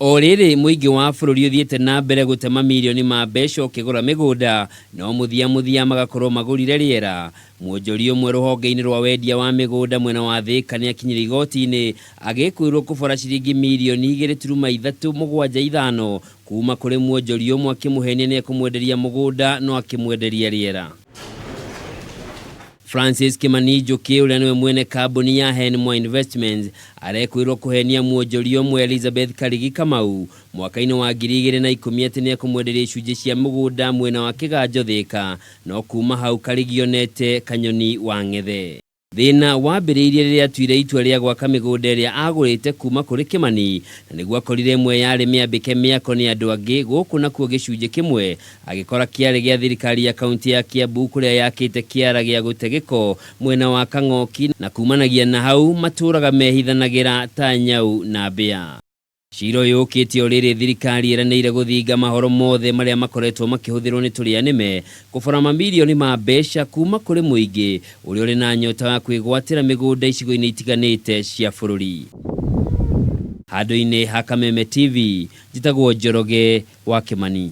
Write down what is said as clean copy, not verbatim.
Oriri muingi wa bururi uthiete na mbere gutema milioni ma mbeca ukigura migunda no muthia magakorwo magurire riera. Muonjori umwe ruhonge-ini rwa wendia wa migunda mwena wa Thika ni akinyire igoti-ini agikwirwo kubora ciringi milioni 2.375 kuma kuri muonjori umwe akimuhenia ni akumwenderia mugunda no akimwenderia riera. Francis Kimani Njuki uria niwe mwene kambuni ya Henmore Investments arekwirwo kuhenia muonjori umwe Elizabeth Karigi Kamau mwaka-ini wa 2010 ati ni akumwenderia icunji cia mugunda mwena wa Kiganjo Thika no kuma hau Karigi onete kanyoni wa Ng'ethe. Thina wambiriirie riria atuire itua ria gwaka migunda iria agurite kuma kuri Kimani na niguo akorire imwe yari miambike miako ni andu angi guku nakuo gicunji kimwe agikora kiari gia thirikari ya kaunti ya Kiambu kuria yakite kiara gia gutegeko mwena wa Kang'oki na kumanagia na hau maturaga mehithanagira ta nyau na mbia. Ciro yukitio riri thirikari iraneire guthinga mahoro mothe maria makoretwo makihuthirwo ni turianime kubora mamilioni ma mbeca kuma kuri muingi uri uri na nyota wa kwigwatira migunda icigo-ini itiganite cia bururi. Handu-ini ha Kameme TV, njitagwo Njoroge wa Kimani.